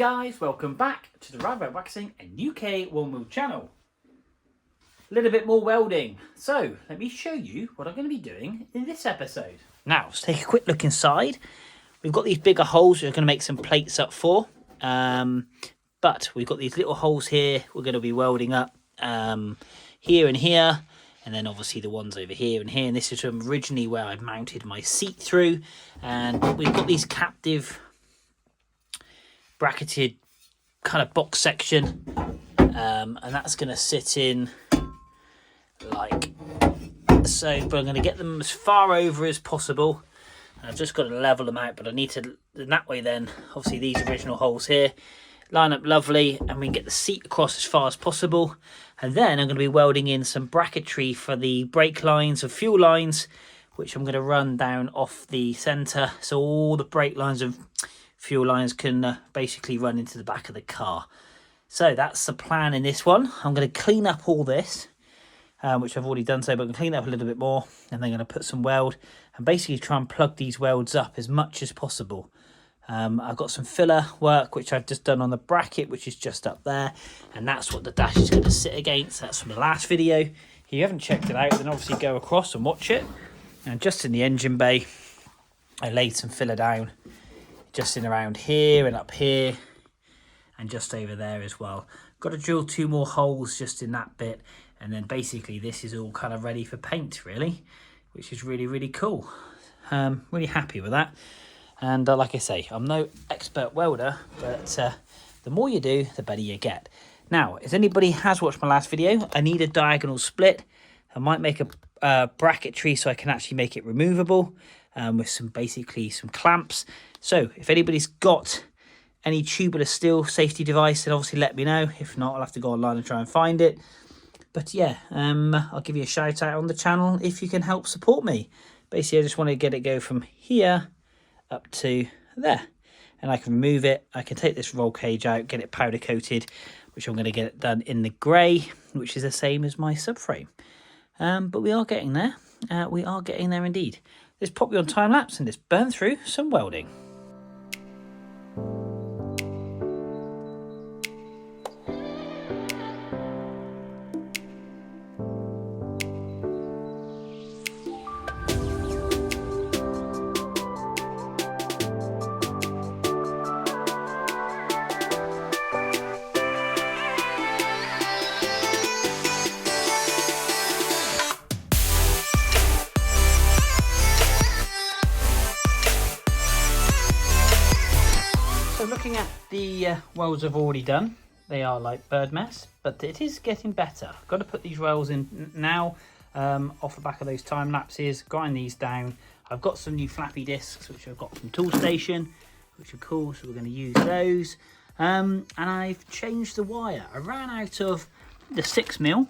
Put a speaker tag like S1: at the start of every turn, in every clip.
S1: guys, welcome back to the Rabbit Waxing and UK One Wheel channel. A little bit more welding. So let me show you what I'm going to be doing in this episode. Now let's take a quick look inside. We've got these bigger holes we're going to make some plates up for. But we've got these little holes here we're going to be welding up here and here. And then obviously the ones over here and here. And this is originally where I mounted my seat through. And we've got these captive bracketed kind of box section. And that's going to sit in like so. But I'm going to get them as far over as possible. And I've just got to level them out. But I need to, in that way then, obviously these original holes here line up lovely. And we can get the seat across as far as possible. And then I'm going to be welding in some bracketry for the brake lines and fuel lines, which I'm going to run down off the centre. So all the brake lines and fuel lines can basically run into the back of the car. So that's the plan in this one. I'm going to clean up all this, which I've already done so, but I'm going to clean it up a little bit more. And then I'm going to put some weld and basically try and plug these welds up as much as possible. I've got some filler work which I've just done on the bracket, which is just up there, and that's what the dash is going to sit against. That's from the last video. If you haven't checked it out, then obviously go across and watch it. And just in the engine bay, I laid some filler down just in around here and up here and just over there as well. Got to drill 2 more holes just in that bit, and then basically this is all kind of ready for paint really, which is really cool. Really happy with that. And like I say, I'm no expert welder, but the more you do, the better you get. Now, if anybody has watched my last video, I need a diagonal split. I might make a bracketry so I can actually make it removable with some clamps. So if anybody's got any tubular steel safety device, then obviously let me know. If not, I'll have to go online and try and find it. But yeah, I'll give you a shout out on the channel if you can help support me. Basically, I just want to get it go from here up to there, and I can remove it. I can take this roll cage out, get it powder coated, which I'm going to get it done in the grey, which is the same as my subframe. But we are getting there. We are getting there indeed. Let's pop you on time lapse and let's burn through some welding. So looking at the welds I've already done, they are like bird mess, but it is getting better. I've got to put these welds in now off the back of those time lapses, grind these down. I've got some new flappy discs which I've got from Toolstation, which are cool, so we're going to use those. And I've changed the wire. I ran out of the 6mm,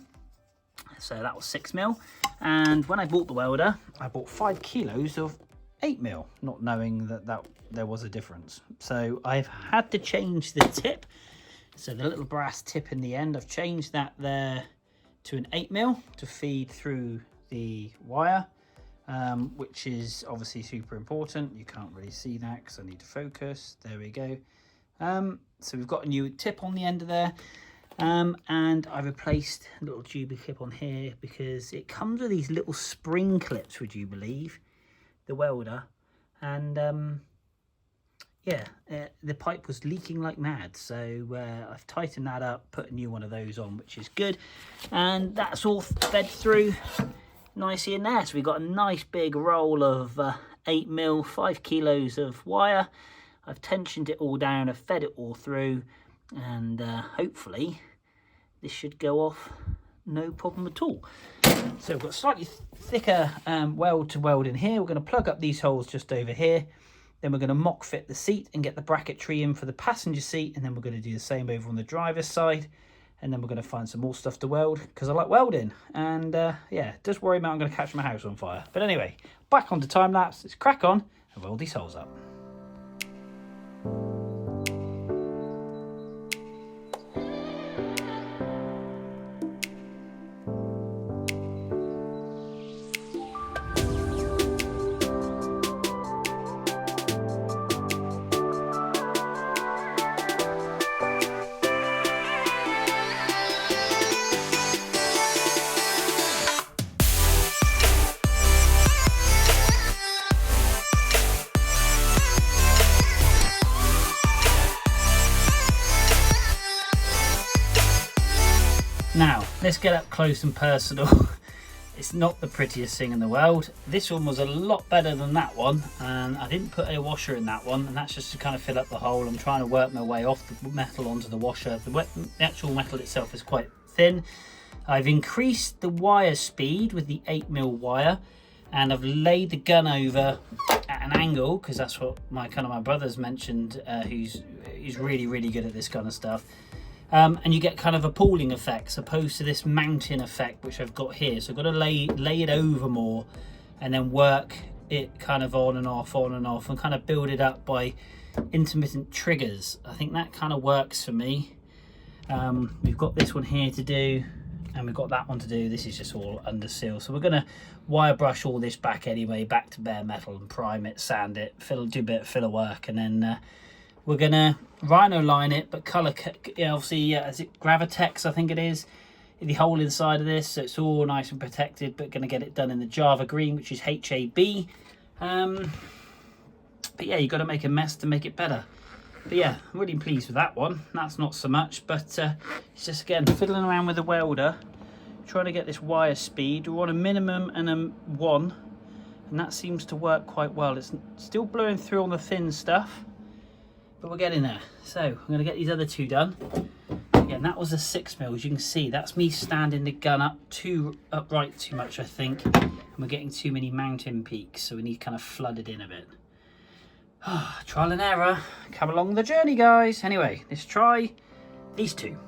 S1: so that was 6mm, and when I bought the welder, I bought 5 kilos of 8mm, not knowing that there was a difference. So I've had to change the tip. So the little brass tip in the end, I've changed that there to an 8mm to feed through the wire, which is obviously super important. You can't really see that because I need to focus. There we go. So we've got a new tip on the end of there. And I replaced a little tubular clip on here because it comes with these little spring clips, would you believe, the welder. And yeah, the pipe was leaking like mad, so I've tightened that up, put a new one of those on, which is good, and that's all fed through nicely in there. So we've got a nice big roll of 8mm, 5 kilos of wire. I've tensioned it all down, I've fed it all through, and hopefully this should go off no problem at all. So we've got slightly thicker weld to weld in here. We're going to plug up these holes just over here. Then we're going to mock fit the seat and get the bracketry in for the passenger seat. And then we're going to do the same over on the driver's side. And then we're going to find some more stuff to weld because I like welding. And yeah, just worry about I'm going to catch my house on fire. But anyway, back onto time lapse. Let's crack on and weld these holes up. Now, let's get up close and personal. It's not the prettiest thing in the world. This one was a lot better than that one, and I didn't put a washer in that one, and that's just to kind of fill up the hole. I'm trying to work my way off the metal onto the washer. The actual metal itself is quite thin. I've increased the wire speed with the 8mm wire, and I've laid the gun over at an angle, because that's what my brother's mentioned, who's really good at this kind of stuff. And you get kind of a pooling effect, as opposed to this mountain effect which I've got here. So I've got to lay it over more, and then work it kind of on and off, and kind of build it up by intermittent triggers. I think that kind of works for me. We've got this one here to do, and we've got that one to do. This is just all under seal. So we're going to wire brush all this back anyway, back to bare metal, and prime it, sand it, do a bit of filler work, and then we're going to rhino line it, but colour, obviously, is it Gravitex, I think it is, the hole inside of this, so it's all nice and protected, but going to get it done in the Java green, which is HAB. But yeah, you've got to make a mess to make it better. But yeah, I'm really pleased with that one. That's not so much, but it's just, again, fiddling around with the welder, trying to get this wire speed. We're on a minimum and a 1, and that seems to work quite well. It's still blowing through on the thin stuff, but we're getting there. So I'm going to get these other two done. Again, that was a 6mm. As you can see, that's me standing the gun upright too much, I think, and we're getting too many mountain peaks, so we need kind of flooded in a bit. Trial and error. Come along the journey, guys. Anyway, let's try these two.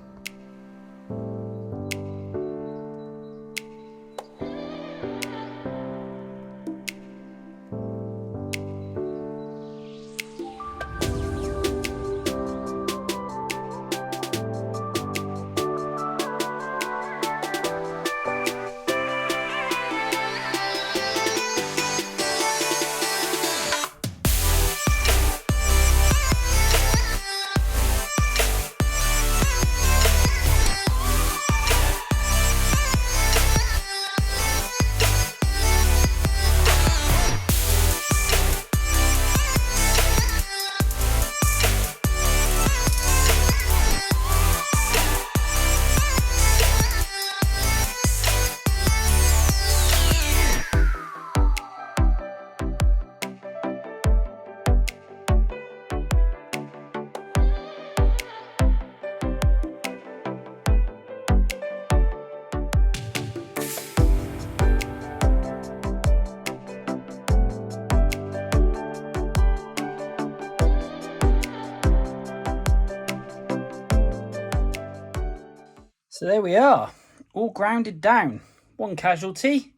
S1: So there we are, all grounded down. One casualty,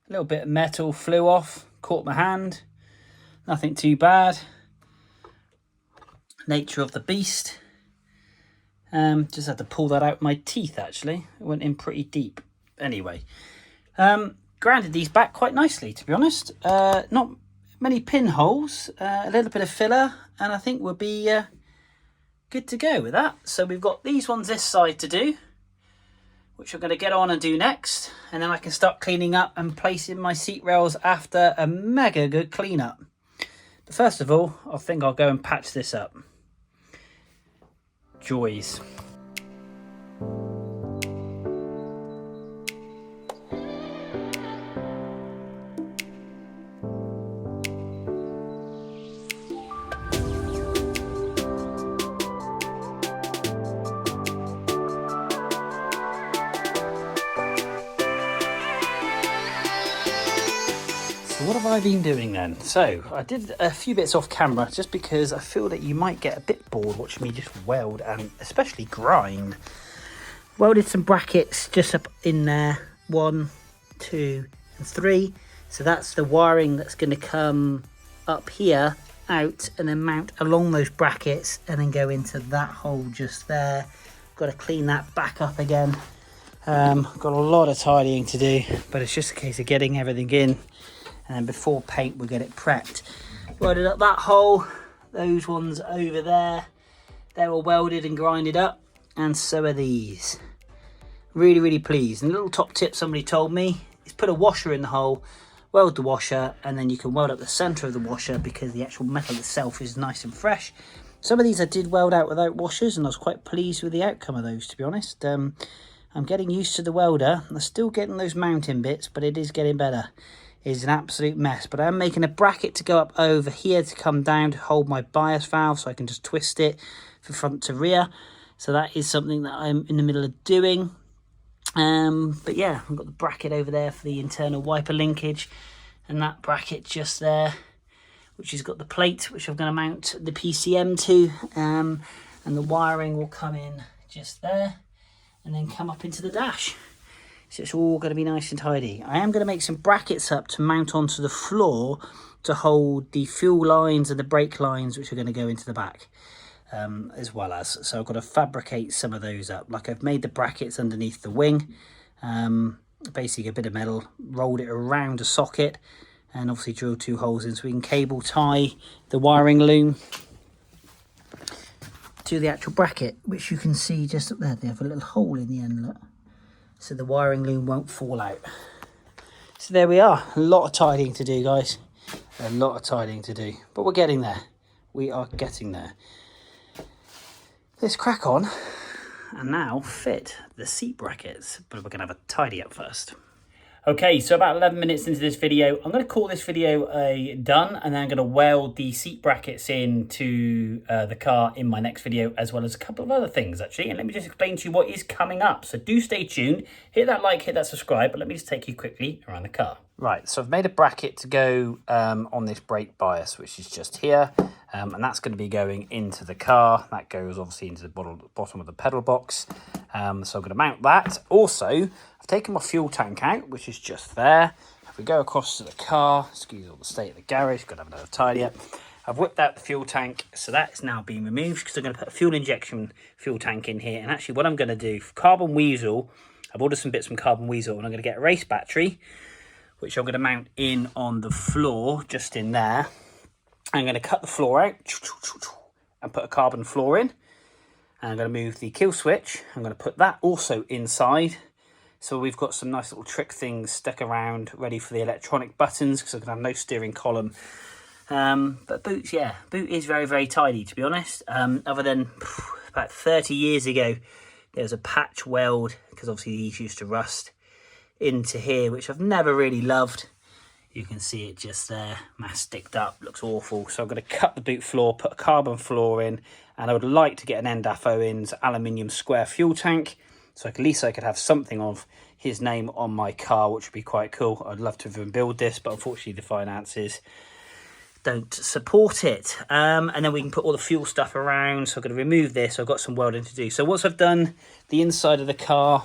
S1: a little bit of metal flew off, caught my hand, nothing too bad. Nature of the beast. Just had to pull that out with my teeth, actually. It went in pretty deep. Anyway, grounded these back quite nicely, to be honest. Not many pinholes, a little bit of filler, and I think we'll be good to go with that. So we've got these ones this side to do, which I'm going to get on and do next, and then I can start cleaning up and placing my seat rails after a mega good cleanup. But first of all, I think I'll go and patch this up. Joys. What have I been doing then? So I did a few bits off camera just because I feel that you might get a bit bored watching me just weld and especially grind. Welded some brackets just up in there, 1, 2 and 3. So that's the wiring that's going to come up here, out, and then mount along those brackets and then go into that hole just there. Got to clean that back up again. Got a lot of tidying to do, but it's just a case of getting everything in. And before paint, we'll get it prepped. Welded up that hole, those ones over there. They're all welded and grinded up, and so are these. Really pleased. And a little top tip somebody told me is put a washer in the hole, weld the washer, and then you can weld up the center of the washer because the actual metal itself is nice and fresh. Some of these I did weld out without washers, and I was quite pleased with the outcome of those, to be honest. I'm getting used to the welder. I'm still getting those mounting bits, but it is getting better. It's an absolute mess, but I'm making a bracket to go up over here to come down to hold my bias valve, so I can just twist it from front to rear. So that is something that I'm in the middle of doing. But yeah, I've got the bracket over there for the internal wiper linkage, and that bracket just there, which has got the plate which I'm going to mount the PCM to, and the wiring will come in just there and then come up into the dash. So it's all going to be nice and tidy. I am going to make some brackets up to mount onto the floor to hold the fuel lines and the brake lines, which are going to go into the back, as well as. So I've got to fabricate some of those up. Like I've made the brackets underneath the wing, basically a bit of metal, rolled it around a socket, and obviously drilled 2 holes in so we can cable tie the wiring loom to the actual bracket, which you can see just up there. They have a little hole in the end, look, so the wiring loom won't fall out. So there we are. A lot of tidying to do, guys. A lot of tidying to do, but we're getting there. We are getting there. Let's crack on and now fit the seat brackets, but we're going to have a tidy up first. Okay, so about 11 minutes into this video, I'm going to call this video done, and then I'm going to weld the seat brackets into the car in my next video, as well as a couple of other things actually. And let me just explain to you what is coming up. So do stay tuned, hit that like, hit that subscribe, but let me just take you quickly around the car. Right, so I've made a bracket to go on this brake bias, which is just here, and that's going to be going into the car. That goes obviously into the bottom of the pedal box, so I'm going to mount that. Also, I've taken my fuel tank out, which is just there. If we go across to the car, excuse all the state of the garage, got to have another tidy up. I've whipped out the fuel tank, so that's now being removed because I'm going to put a fuel injection fuel tank in here. And actually what I'm going to do, for Carbon Weasel, I've ordered some bits from Carbon Weasel, and I'm going to get a race battery, which I'm going to mount in on the floor, just in there. I'm going to cut the floor out and put a carbon floor in. And I'm going to move the kill switch. I'm going to put that also inside. So we've got some nice little trick things stuck around, ready for the electronic buttons, because I'm going to have no steering column. But Boot, yeah, Boot is very, very tidy, to be honest. Other than about 30 years ago, there was a patch weld, because obviously these used to rust, into here, which I've never really loved. You can see it just there, masticed up, looks awful. So I'm going to cut the boot floor, put a carbon floor in, and I would like to get an Endaf Owens aluminium square fuel tank, so at least I could have something of his name on my car, which would be quite cool. I'd love to have him build this, but unfortunately the finances don't support it. And then we can put all the fuel stuff around. So I'm going to remove this. I've got some welding to do. So once I've done the inside of the car,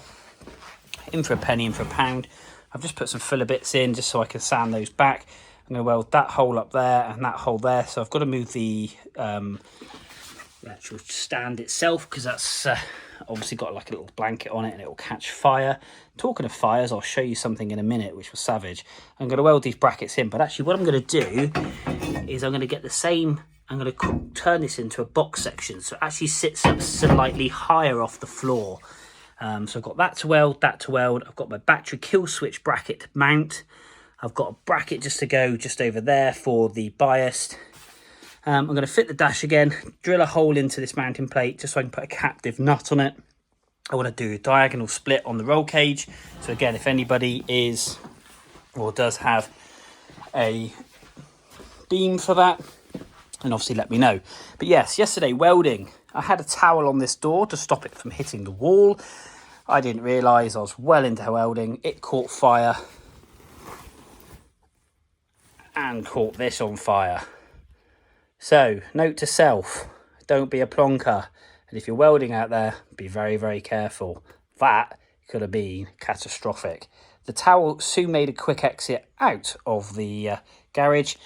S1: in for a penny, in for a pound, I've just put some filler bits in just so I can sand those back. I'm going to weld that hole up there and that hole there. So I've got to move the actual stand itself, because that's obviously got like a little blanket on it and it will catch fire. Talking of fires, I'll show you something in a minute which was savage. I'm going to weld these brackets in, but actually what I'm going to do is I'm going to get the same, I'm going to turn this into a box section, so it actually sits up slightly higher off the floor. So I've got that to weld, I've got my battery kill switch bracket to mount. I've got a bracket just to go just over there for the bias. I'm going to fit the dash again, drill a hole into this mounting plate just so I can put a captive nut on it. I want to do a diagonal split on the roll cage. So again, if anybody is or does have a beam for that, then obviously let me know. But yes, yesterday welding, I had a towel on this door to stop it from hitting the wall. I didn't realise I was well into welding. It caught fire and caught this on fire. So, note to self, don't be a plonker. And if you're welding out there, be very, very careful. That could have been catastrophic. The towel soon made a quick exit out of the garage,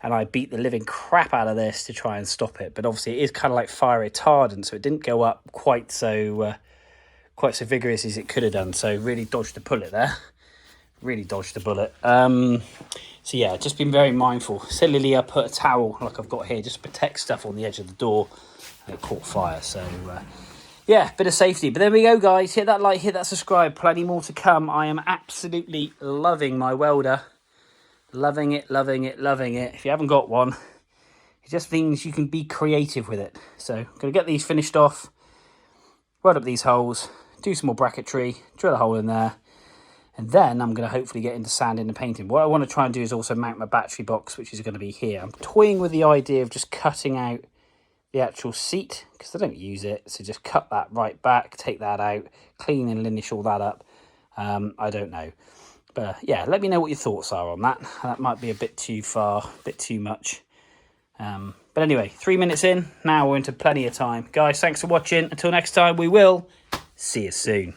S1: and I beat the living crap out of this to try and stop it. But obviously it is kind of like fire retardant, so it didn't go up quite so vigorous as it could have done. So really dodged the bullet there. Really dodged the bullet. So yeah, just been very mindful. Sillily, I put a towel like I've got here just to protect stuff on the edge of the door, and it caught fire. So yeah, bit of safety. But there we go, guys. Hit that like, hit that subscribe. Plenty more to come. I am absolutely loving my welder. Loving it, loving it, loving it. If you haven't got one, it just means you can be creative with it. So I'm going to get these finished off, weld up these holes, do some more bracketry, drill a hole in there, and then I'm going to hopefully get into sanding and painting. What I want to try and do is also mount my battery box, which is going to be here. I'm toying with the idea of just cutting out the actual seat because I don't use it, so just cut that right back, take that out, clean and linish all that up. I don't know, but yeah, let me know what your thoughts are on that. That might be a bit too far, a bit too much. But anyway, 3 minutes in, now we're into plenty of time. Guys, thanks for watching. Until next time, we will see you soon.